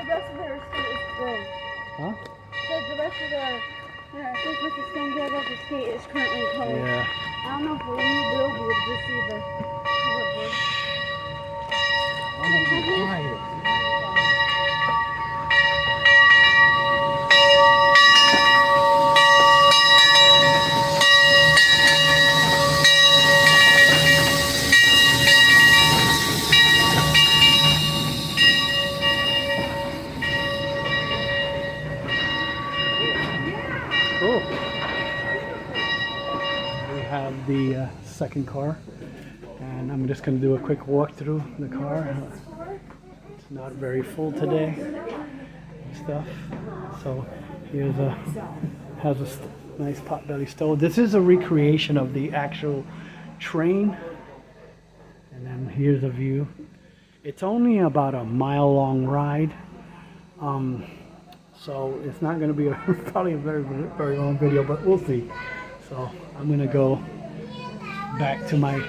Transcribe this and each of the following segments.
rest of their estate is closed. Huh? So the rest of the things with the Stone Gables Estate is currently closed. Yeah. I don't know if when you will be able to see the cover. Cool. We have the second car, and I'm just going to do a quick walk through the car. It's not very full today and stuff. So here's has a nice potbelly stove. This is a recreation of the actual train. And then here's a view. It's only about a mile-long ride. So it's not going to be probably a very long video, but we'll see. So I'm going to go back to my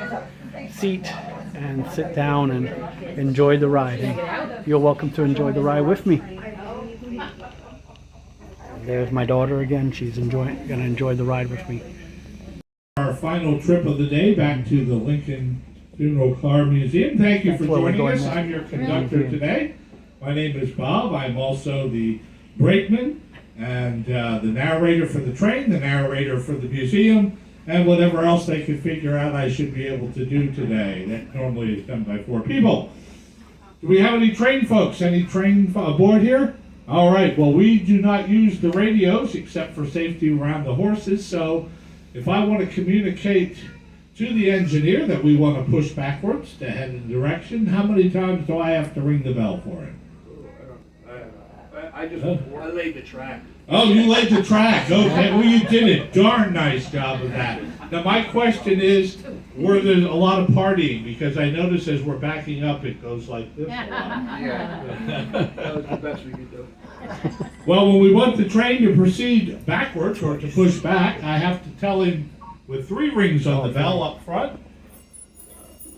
seat and sit down and enjoy the ride. And you're welcome to enjoy the ride with me. There's my daughter again. She's going to enjoy the ride with me. Our final trip of the day back to the Lincoln Funeral Car Museum. Thank you for joining us. I'm your conductor today. My name is Bob. I'm also the brakeman and the narrator for the train, the narrator for the museum, and whatever else they could figure out I should be able to do today. That normally is done by 4 people. Do we have any train folks? Any train aboard here? All right, well, we do not use the radios except for safety around the horses, so if I want to communicate to the engineer that we want to push backwards to head in the direction, how many times do I have to ring the bell for it? I laid the track. Oh, you laid the track. Okay, well, you did a darn nice job of that. Now, my question is, were there a lot of partying? Because I notice as we're backing up, it goes like this. Yeah. That was the best we could do. Well, when we want the train to proceed backwards or to push back, I have to tell him with 3 rings on the bell up front,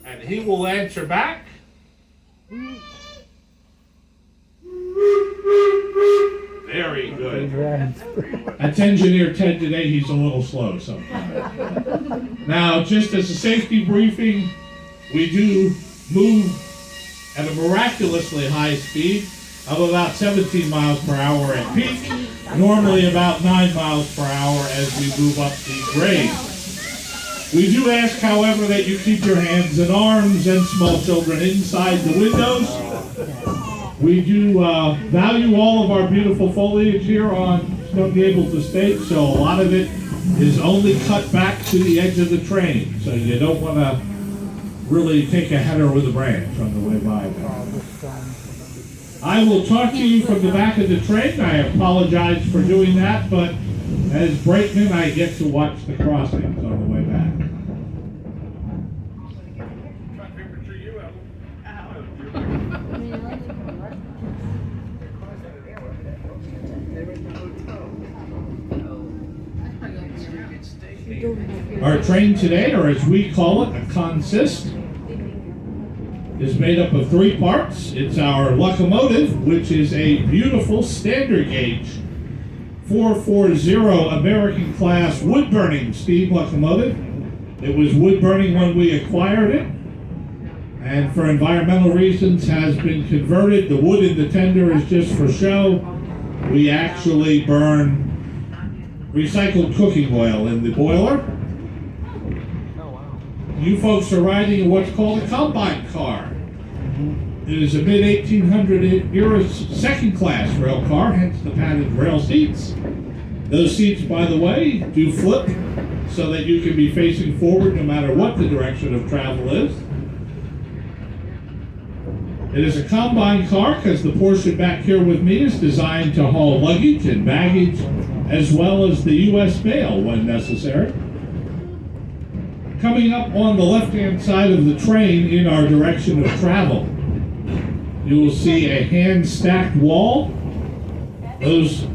and he will answer back. Very good. That's Engineer Ted today. He's a little slow sometimes. Now, just as a safety briefing, we do move at a miraculously high speed of about 17 miles per hour at peak, normally about 9 miles per hour as we move up the grade. We do ask, however, that you keep your hands and arms and small children inside the windows. We do value all of our beautiful foliage here on Stone Gables Estate, so a lot of it is only cut back to the edge of the train, so you don't want to really take a header with a branch on the way by there. I will talk to you from the back of the train. I apologize for doing that, but as brakeman, I get to watch the crossings on the way back. Our train today, or as we call it, a consist, is made up of 3 parts. It's our locomotive, which is a beautiful standard gauge 440 American class wood burning steam locomotive. It was wood burning when we acquired it, and for environmental reasons has been converted. The wood in the tender is just for show. We actually burn recycled cooking oil in the boiler. You folks are riding what's called a combine car. It is a mid-1800 era second-class rail car, hence the padded rail seats. Those seats, by the way, do flip so that you can be facing forward no matter what the direction of travel is. It is a combine car because the portion back here with me is designed to haul luggage and baggage as well as the U.S. mail when necessary. Coming up on the left-hand side of the train in our direction of travel, you will see a hand-stacked wall. Those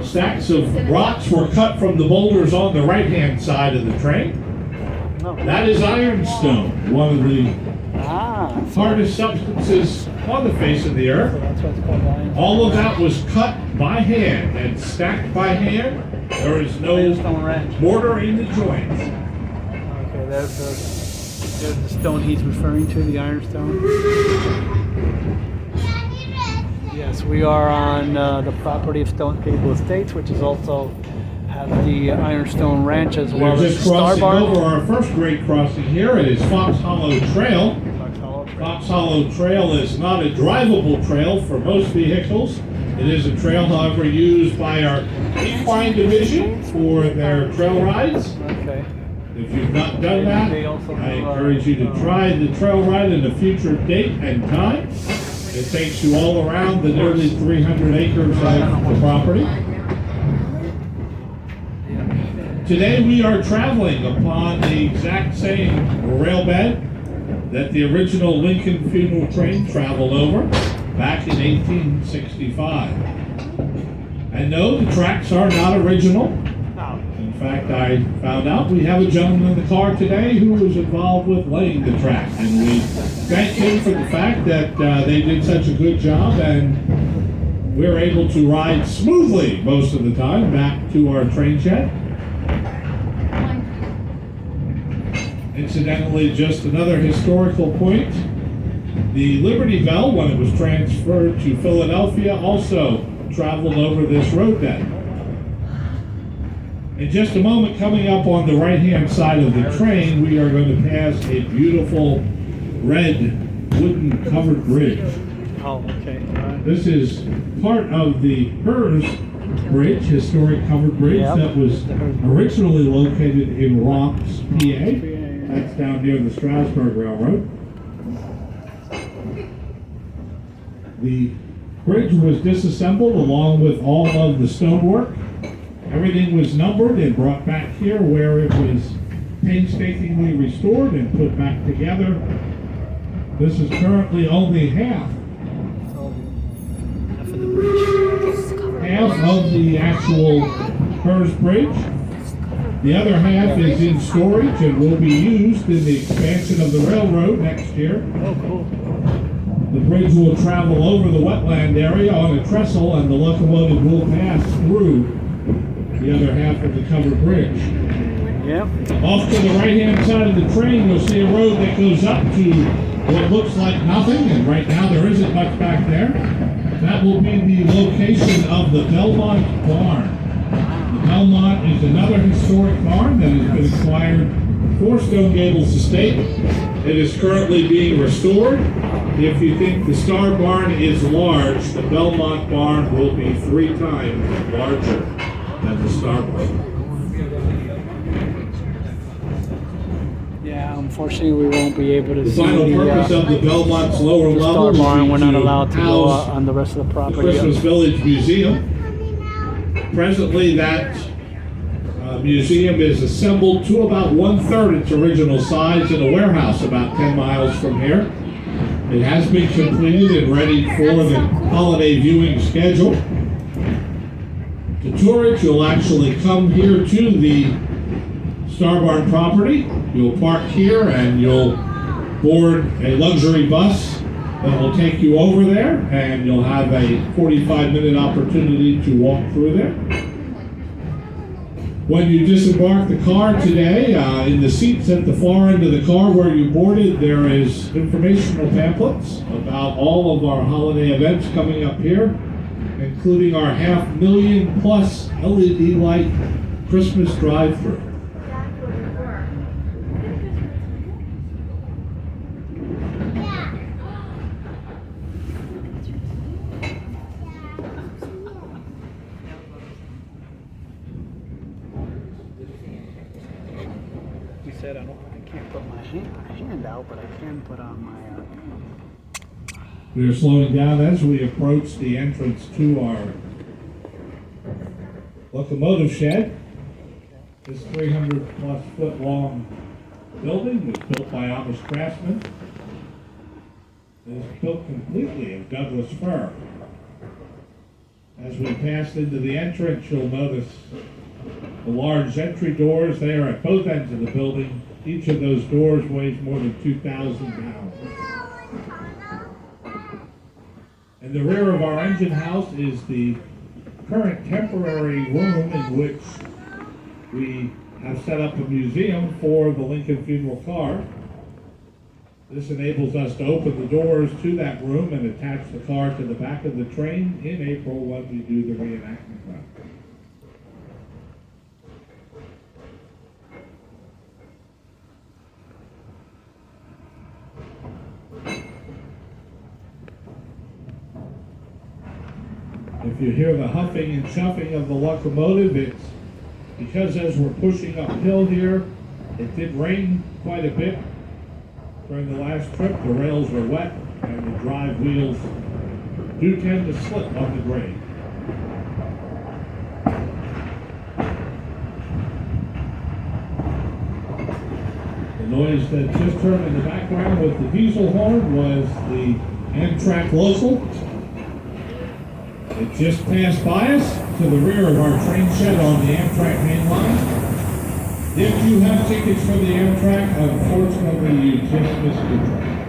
stacks of rocks were cut from the boulders on the right-hand side of the train. That is ironstone, one of the hardest substances on the face of the So earth. that's why it's called ironstone. All of that was cut by hand and stacked by hand. There is no Ironstone wrench. mortar in the joints. Okay, there's the stone he's referring to, the ironstone. Yes, we are on the property of Stone Gables Estate, which is also has the ironstone ranch as well We're as just the Star crossing over Barn. our first grade crossing here. It is Fox Hollow Trail. Fox Hollow Trail. Fox Hollow Trail is not a drivable trail for most vehicles. It is a trail, however, used by our equine division for their trail rides. Okay. If you've not done that, They also I do, encourage you to try the trail ride at a future date and time. It takes you all around the nearly 300 acres of the property. Today we are traveling upon the exact same railbed that the original Lincoln funeral train traveled over back in 1865. And no, the tracks are not original. In fact, I found out we have a gentleman in the car today who was involved with laying the track, and we thank him for the fact that they did such a good job, and we're able to ride smoothly most of the time back to our train shed. Incidentally, just another historical point, the Liberty Bell, when it was transferred to Philadelphia, also traveled over this roadbed. In just a moment, coming up on the right-hand side of the train, we are going to pass a beautiful red wooden covered bridge. Oh, okay. This is part of the Hers Bridge, historic covered bridge Yep. that was originally located in Ronks, PA. That's down near the Strasburg Railroad. The bridge was disassembled along with all of the stonework. Everything was numbered and brought back here where it was painstakingly restored and put back together. This is currently only half Half of the bridge. half of the actual Hers Bridge. The other half is in storage and will be used in the expansion of the railroad next year. Oh, cool. The bridge will travel over the wetland area on a trestle, and the locomotive will pass through the other half of the covered bridge. Yep. Off to the right-hand side of the train, you'll see a road that goes up to what looks like nothing, and right now there isn't much back there. That will be the location of the Belmont Barn. The Belmont is another historic barn that has been acquired for Stone Gables Estate. It is currently being restored. If you think the Star Barn is large, the Belmont Barn will be 3 times larger than the Star Barn. Yeah, unfortunately we won't be able to The see final purpose of the Belmont's lower the level Star will Barn. be We're not allowed to go house on the rest of the the property. Christmas Village Museum. Presently, that museum is assembled to about 1/3 its original size in a warehouse about 10 miles from here. It has been completed and ready for the holiday viewing schedule. To tour it, you'll actually come here to the Star Barn property. You'll park here and you'll board a luxury bus that will take you over there, and you'll have a 45-minute opportunity to walk through there. When you disembark the car today, in the seats at the far end of the car where you boarded, there is informational pamphlets about all of our holiday events coming up here, including our 500,000+ LED light Christmas drive-thru. He said I can't put my hand out, but I can put on my. We are slowing down as we approach the entrance to our locomotive shed. This 300+ foot long building was built by Amish craftsmen. It is built completely of Douglas fir. As we pass into the entrance, you'll notice the large entry doors there at both ends of the building. Each of those doors weighs more than 2,000 pounds. In the rear of our engine house is the current temporary room in which we have set up a museum for the Lincoln funeral car. This enables us to open the doors to that room and attach the car to the back of the train in April when we do the reenactment run. If you hear the huffing and chuffing of the locomotive, it's because as we're pushing uphill here, it did rain quite a bit during the last trip. The rails were wet and the drive wheels do tend to slip on the grade. The noise that just heard in the background with the diesel horn was the Amtrak local. It just passed by us to the rear of our train shed on the Amtrak main line. If you have tickets for the Amtrak, unfortunately you just missed the train.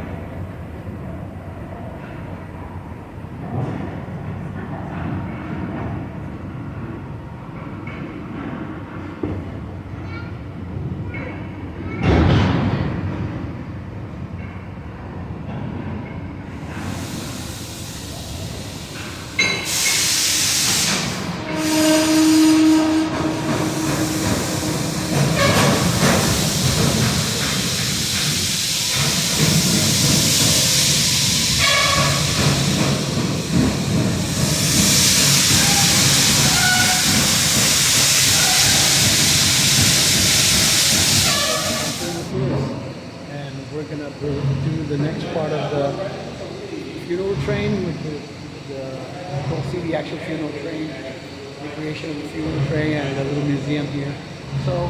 We're gonna do the next part of the funeral train, which is we'll see the actual funeral train, recreation of the funeral train, and a little museum here. So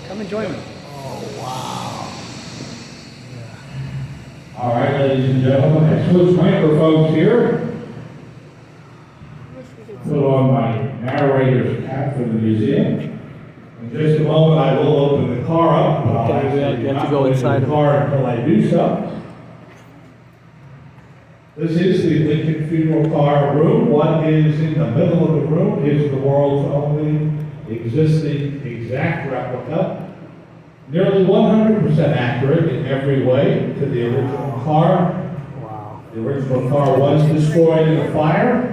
come and join me. Oh wow! Yeah. All right, ladies and gentlemen, I switch microphones here. Put on my narrator's cap for the museum. In just a moment, I will open the car up. Okay, we have to go inside the car until I do so. This is the Lincoln funeral car room. What is in the middle of the room is the world's only existing exact replica. Nearly 100% accurate in every way to the original car. Wow. The original car was destroyed in a fire.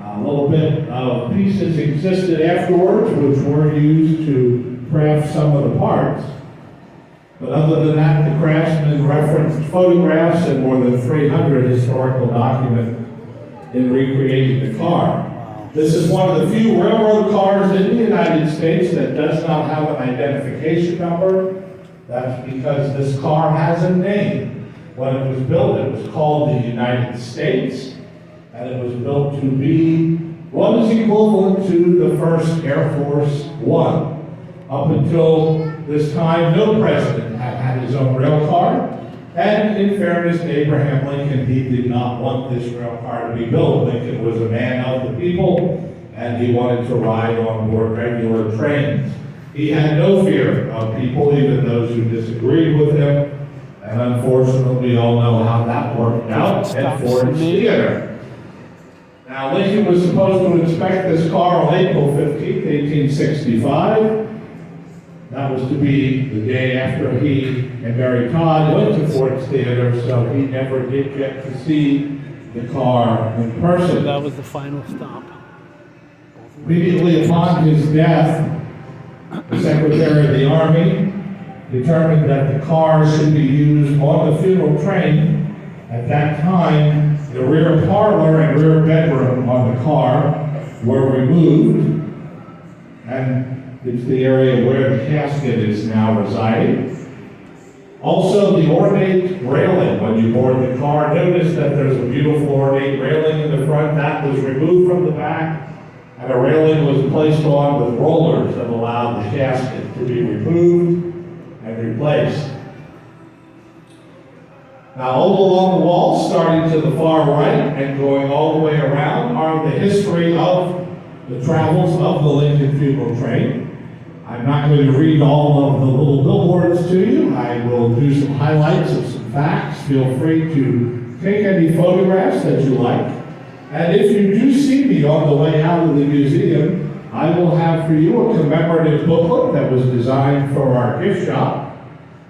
A little bit of pieces existed afterwards, which were used to craft some of the parts. But other than that, the craftsman referenced photographs and more than 300 historical documents in recreating the car. This is one of the few railroad cars in the United States that does not have an identification number. That's because this car has a name. When it was built, it was called the United States, and it was built to be what is equivalent to the first Air Force One. Up until this time, no president had his own rail car, and in fairness to Abraham Lincoln, he did not want this rail car to be built. Lincoln was a man of the people, and he wanted to ride on more regular trains. He had no fear of people, even those who disagreed with him, and unfortunately, we all know how that worked out at Ford's Theater. Now, Lincoln was supposed to inspect this car on April 15th, 1865. That was to be the day after he and Mary Todd went to Ford's Theater, so he never did get to see the car in person. That was the final stop. Immediately upon his death, the Secretary of the Army determined that the car should be used on the funeral train. At that time, the rear parlor and rear bedroom on the car were removed, and it's the area where the casket is now residing. Also, the ornate railing, when you board the car, notice that there's a beautiful ornate railing in the front. That was removed from the back, and a railing was placed on with rollers that allowed the casket to be removed and replaced. Now, all along the wall, starting to the far right and going all the way around, are the history of the travels of the Lincoln funeral train. I'm not going to read all of the little billboards to you. I will do some highlights of some facts. Feel free to take any photographs that you like. And if you do see me on the way out of the museum, I will have for you a commemorative booklet that was designed for our gift shop.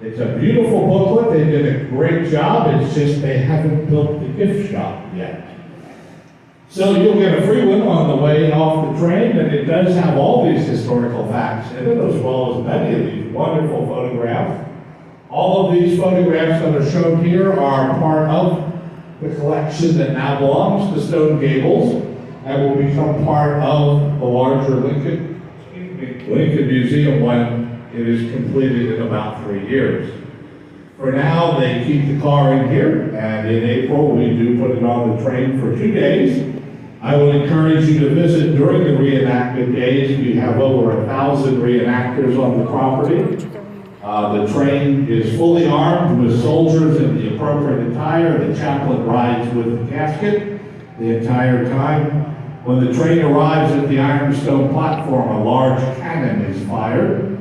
It's a beautiful booklet. They did a great job. It's just they haven't built the gift shop yet. So you'll get a free one on the way off the train, and it does have all these historical facts in it, as well as many of these wonderful photographs. All of these photographs that are shown here are part of the collection that now belongs to Stone Gables and will become part of the larger Lincoln Museum when it is completed in about 3 years. For now, they keep the car in here, and in April, we do put it on the train for 2 days. I would encourage you to visit during the reenactment days. We have over 1,000 reenactors on the property. The train is fully armed with soldiers in the appropriate attire. The chaplain rides with the casket the entire time. When the train arrives at the ironstone platform, a large cannon is fired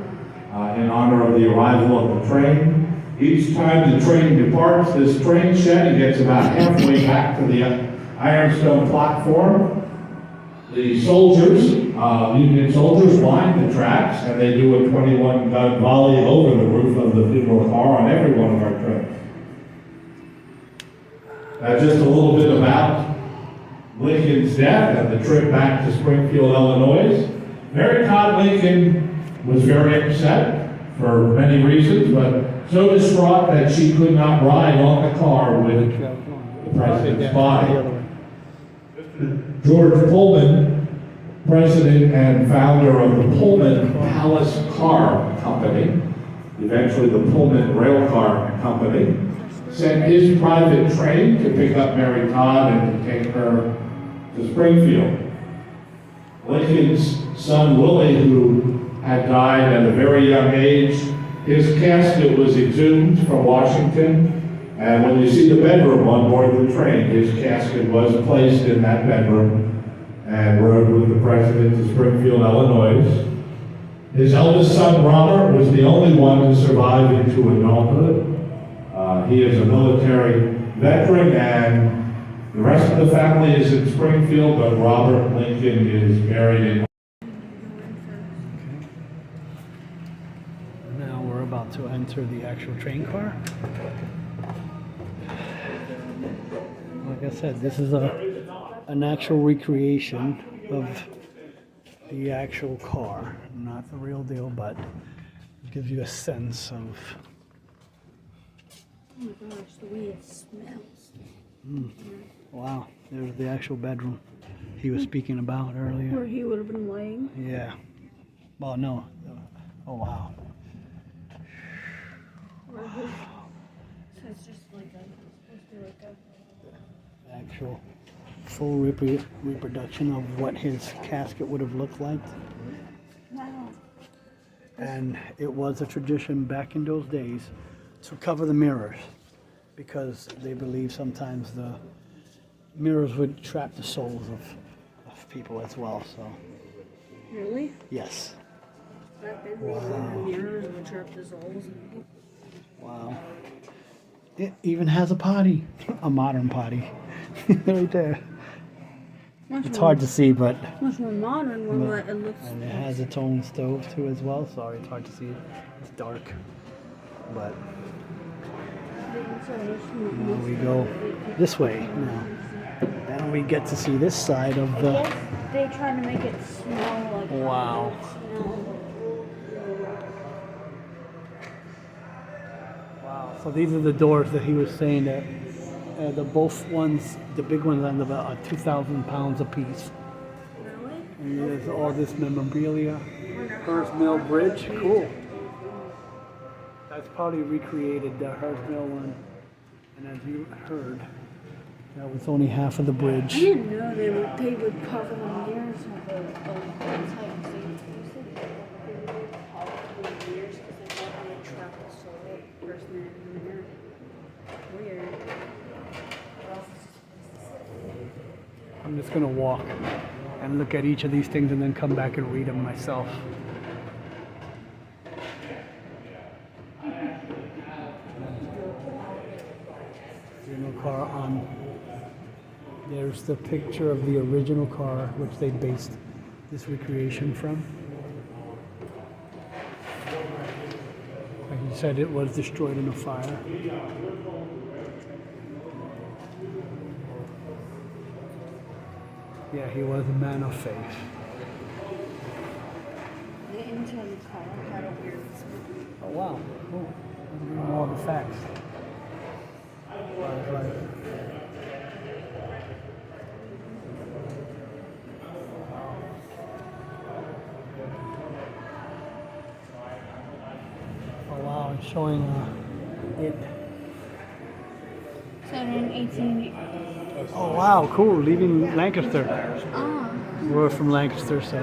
in honor of the arrival of the train. Each time the train departs this train shed, it gets about halfway back to the ironstone platform. The soldiers, Union soldiers, line the tracks, and they do a 21-gun volley over the roof of the funeral car on every one of our trains. Just a little bit about Lincoln's death and the trip back to Springfield, Illinois. Mary Todd Lincoln was very upset for many reasons, but so distraught that she could not ride on the car with the president's body. George Pullman, president and founder of the Pullman Palace Car Company, eventually the Pullman Rail Car Company, sent his private train to pick up Mary Todd and to take her to Springfield. Lincoln's son Willie, who had died at a very young age, his casket was exhumed from Washington. And when you see the bedroom on board the train, his casket was placed in that bedroom and rode with the president to Springfield, Illinois. His eldest son, Robert, was the only one to survive into adulthood. He is a military veteran, and the rest of the family is in Springfield, but Robert Lincoln is buried in. Now we're about to enter the actual train car. Like I said, this is an actual recreation of the actual car. Not the real deal, but it gives you a sense of... Oh my gosh, the way it smells. Wow, there's the actual bedroom he was speaking about earlier. Where he would have been laying. Yeah. Well, no. Oh, wow. So it's just like supposed to be like a... Actual full reproduction of what his casket would have looked like. Wow. And it was a tradition back in those days to cover the mirrors because they believe sometimes the mirrors would trap the souls of people as well. So Really? yes. Back then, the mirrors would trap the souls. Wow. It even has a potty, a modern potty, right there. It's hard to see, but Much more modern one, but it looks... and it has its own stove too as well. Sorry, it's hard to see. It's dark, but now we go this way now. Then we get to see this side of I the. guess they try to make it smell like... Wow. Wow. So these are the doors that he was saying that the both ones, the big ones, end about 2,000 pounds a piece. Really? And there's all this memorabilia. Hers Mill Bridge, cool. That's probably recreated the Hers Mill one. And as you heard, that was only half of the I bridge. didn't know they would cover the mirrors with a type of thing. You said they would cover the mirrors because they thought they would trap the soul of the person in the mirror. Weird. I'm just gonna walk and look at each of these things and then come back and read them myself. Funeral car on There's the picture of the original car, which they based this recreation from. Like you said, it was destroyed in a fire. Yeah, he was a man of faith. The engine of the car had a weird smell. Oh wow! Oh, I'm reading all the facts. Right. Oh wow! It's showing it. So in 18... Oh wow! Cool. Leaving Lancaster. Ah. We're from Lancaster, so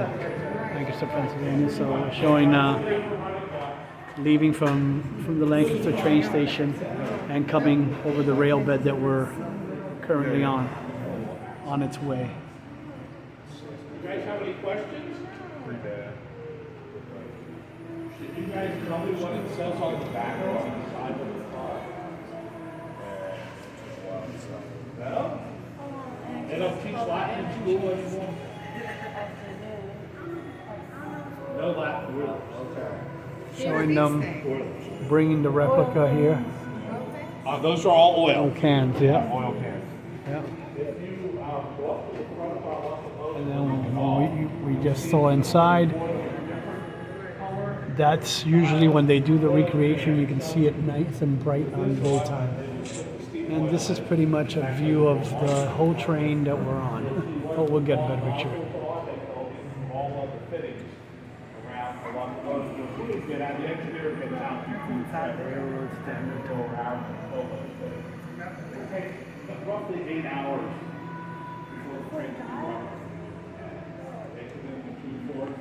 Lancaster, Pennsylvania. So we're showing leaving from the Lancaster train station and coming over the rail bed that we're currently on its way. You guys have any questions? Did you guys tell me what it says on the back or on the side of the car? No? They don't teach Latin in school anymore? No Latin, really? Okay. Showing them bringing the replica here. Those are all oil. Oil cans, yeah. Oil cans. Yeah. And then we just saw inside. That's usually when they do the recreation. You can see it nice and bright on daytime. And this is pretty much a view of the whole train that we're on. Oh, we'll get a better picture. Railroad standard toll. It takes roughly 8 hours before the train can run.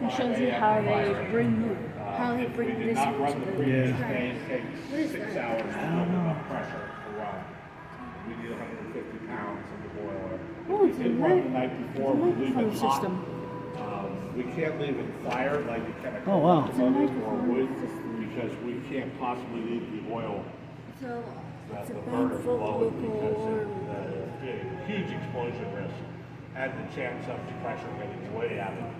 It shows you how they bring this Not into run the the previous Yeah. day, it takes What is 6 that? hours to I don't build know. enough pressure to run. We need 150 pounds in the boiler. Oh, If it's we a did run the night before, we leave microphone it hot. system. We can't leave it fired like you can a Oh, wow. It's a locomotive or microphone wood system. because we can't possibly leave the oil So that it's a the big burners blowing vocal because alarm. of the huge explosion risk and the chance of the pressure getting way out of it.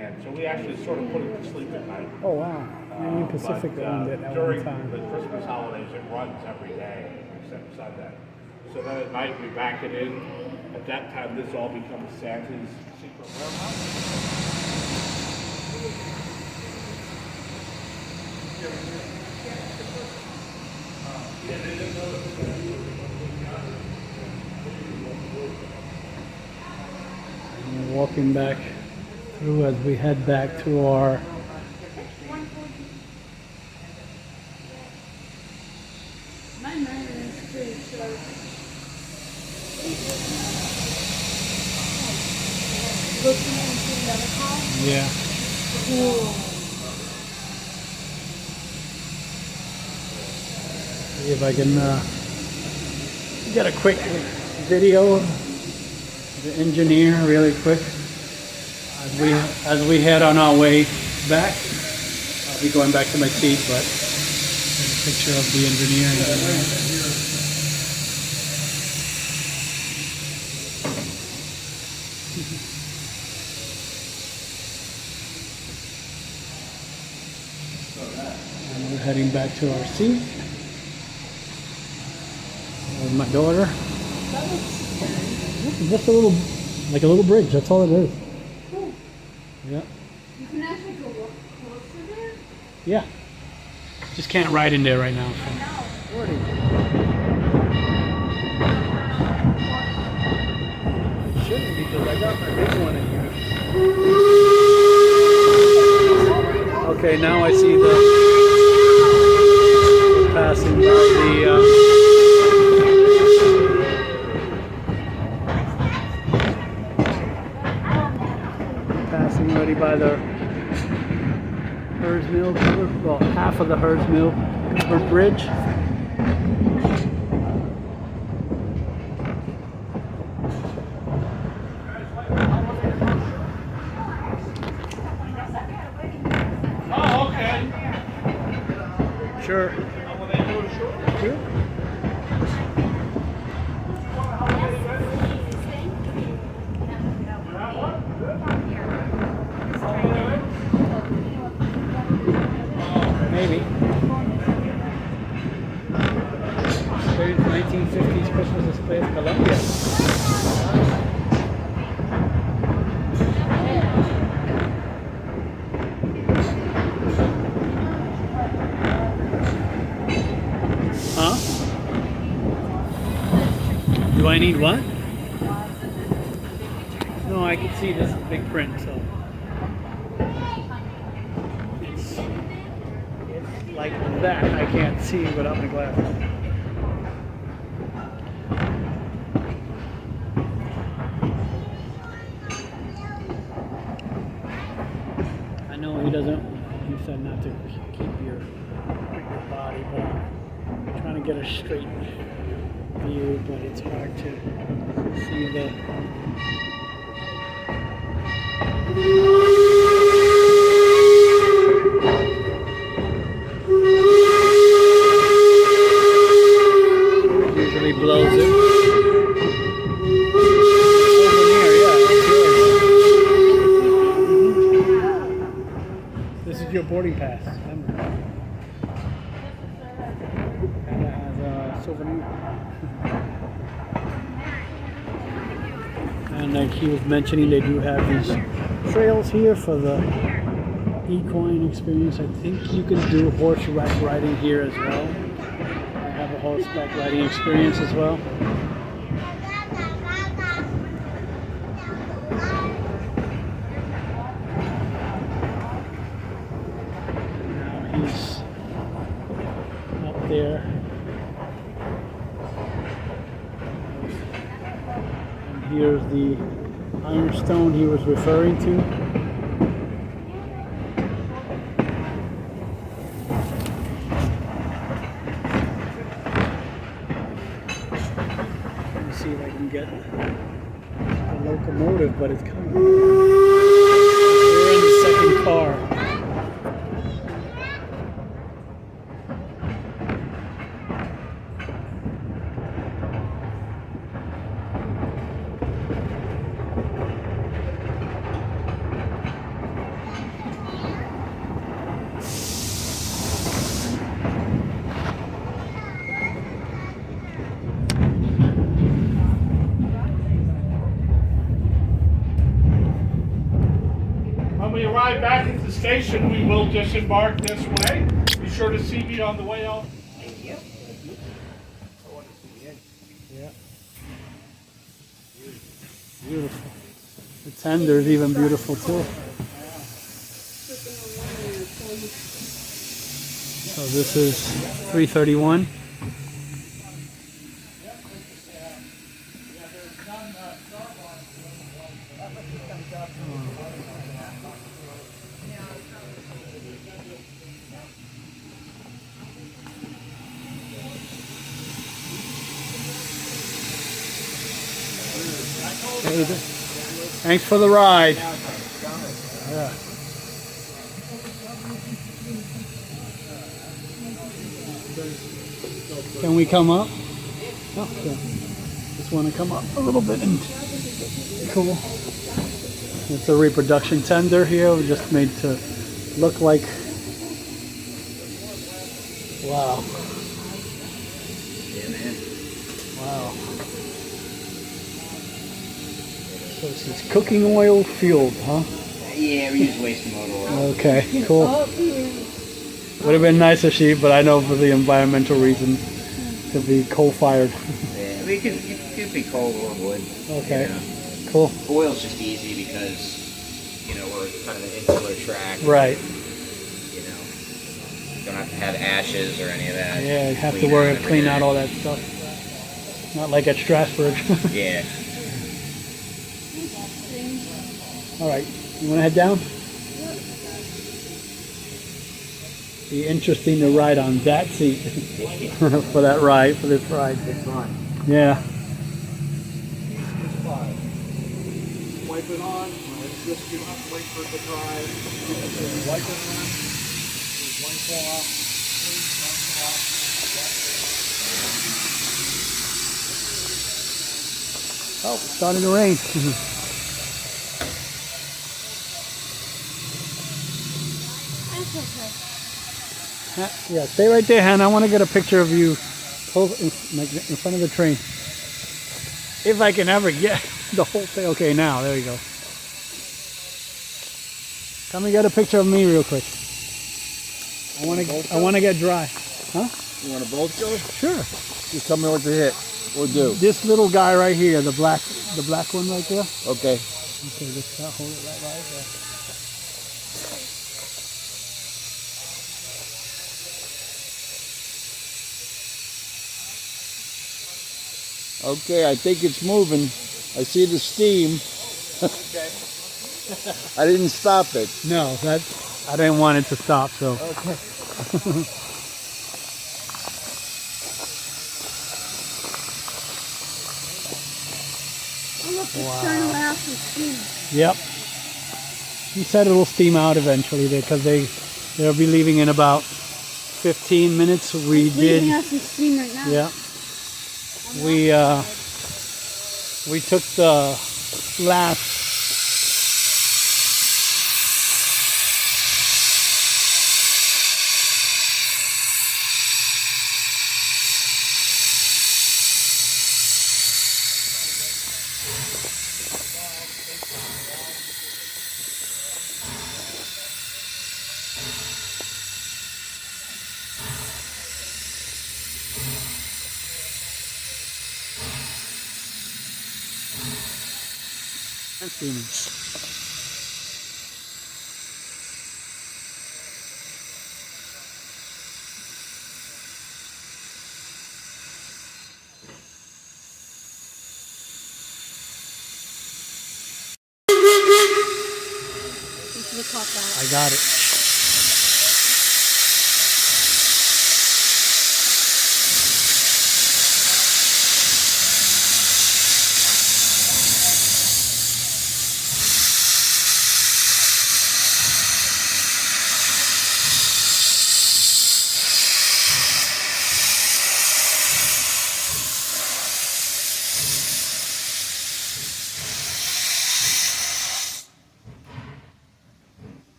And so we actually sort of put it to sleep at night. Oh wow! Union Pacific But, owned it at one during time. the Christmas holidays, it runs every day except Sunday. So then at night we back it in. At that time, this all becomes Santa's secret warehouse. And we're walking back through as we head back to our My mind is pretty sure. Looking into the other car. yeah. Cool. See if I can get a quick video of the engineer really quick as we head on our way back. I'll be going back to my seat, but there's a picture of the engineer. And we're heading back to our seat with my daughter. Just a little, like a little bridge. That's all it is. Cool. Yeah. You can actually go closer there. Yeah. Just can't ride in there right now. So. Shouldn't because I got my big one in here. Okay, now I see the passing by passing already by the Hers Mill covered, well, half of the Hers Mill covered bridge. Oh, okay. Sure. Sure. Experience 1950s Christmas display of Columbia. Huh? Do I need what? No, I can see this is big print, so it's like that. I can't see without my glasses. I know he doesn't. He said not to keep your body, but I'm trying to get a straight view, but it's hard to see the. Usually blows it. Over here, yeah. This is your boarding pass. Remember. And it has a souvenir. And like he was mentioning, they do have these trails here for the equine experience. I think you can do horseback riding here as well. I have a horseback riding experience as well. Now he's up there. And here's the ironstone he was referring to. Let me see if I can get the locomotive, but it's coming. We're in the second car. When we arrive back at the station, we will disembark this way. Be sure to see me on the way out. Thank you. Yeah. Beautiful. The tender's even beautiful too. So this is 331. Hey, thanks for the ride. Yeah. Can we come up? Oh, okay. Just want to come up a little bit and cool. It's a reproduction tender here. We just made to look like. Wow. Yeah, man. Wow. So it's cooking oil fueled, huh? Yeah, we use waste motor oil. Okay, cool. Would have been nice if she, but I know for the environmental reasons, to be coal-fired. Yeah, it could be coal or wood. Okay, You know. cool. Oil's just easy because, you know, we're kind of an insular track. Right. You know, don't have to have ashes or any of that. Yeah, you have to Clean worry out of every clean day. out all that stuff. Not like at Strasbourg. Yeah. All right, you want to head down? Be interesting to ride on that seat for that ride, for this ride. It's fine. Yeah. It's fine. Wipe it on. It's just, you don't have to wait for it to dry. You wipe it on. There's one claw. Oh, it's starting to rain. Yeah, stay right there, Hannah. I want to get a picture of you close in front of the train. If I can ever get the whole thing. Okay, now there you go. Come and get a picture of me real quick. I want to get dry. Huh? You want to both go? Sure. Just tell me what to hit or do. This little guy right here, the black one right there. Okay. Okay, just hold it right there. Okay, I think it's moving. I see the steam. Okay. I didn't stop it. No, I didn't want it to stop, so. Okay. It's turning out some steam. Yep. He said it will steam out eventually because they'll be leaving in about 15 minutes. We It's did. leaving out some steam right now. Yeah. We took the last. Steaming. This is the top out. I got it.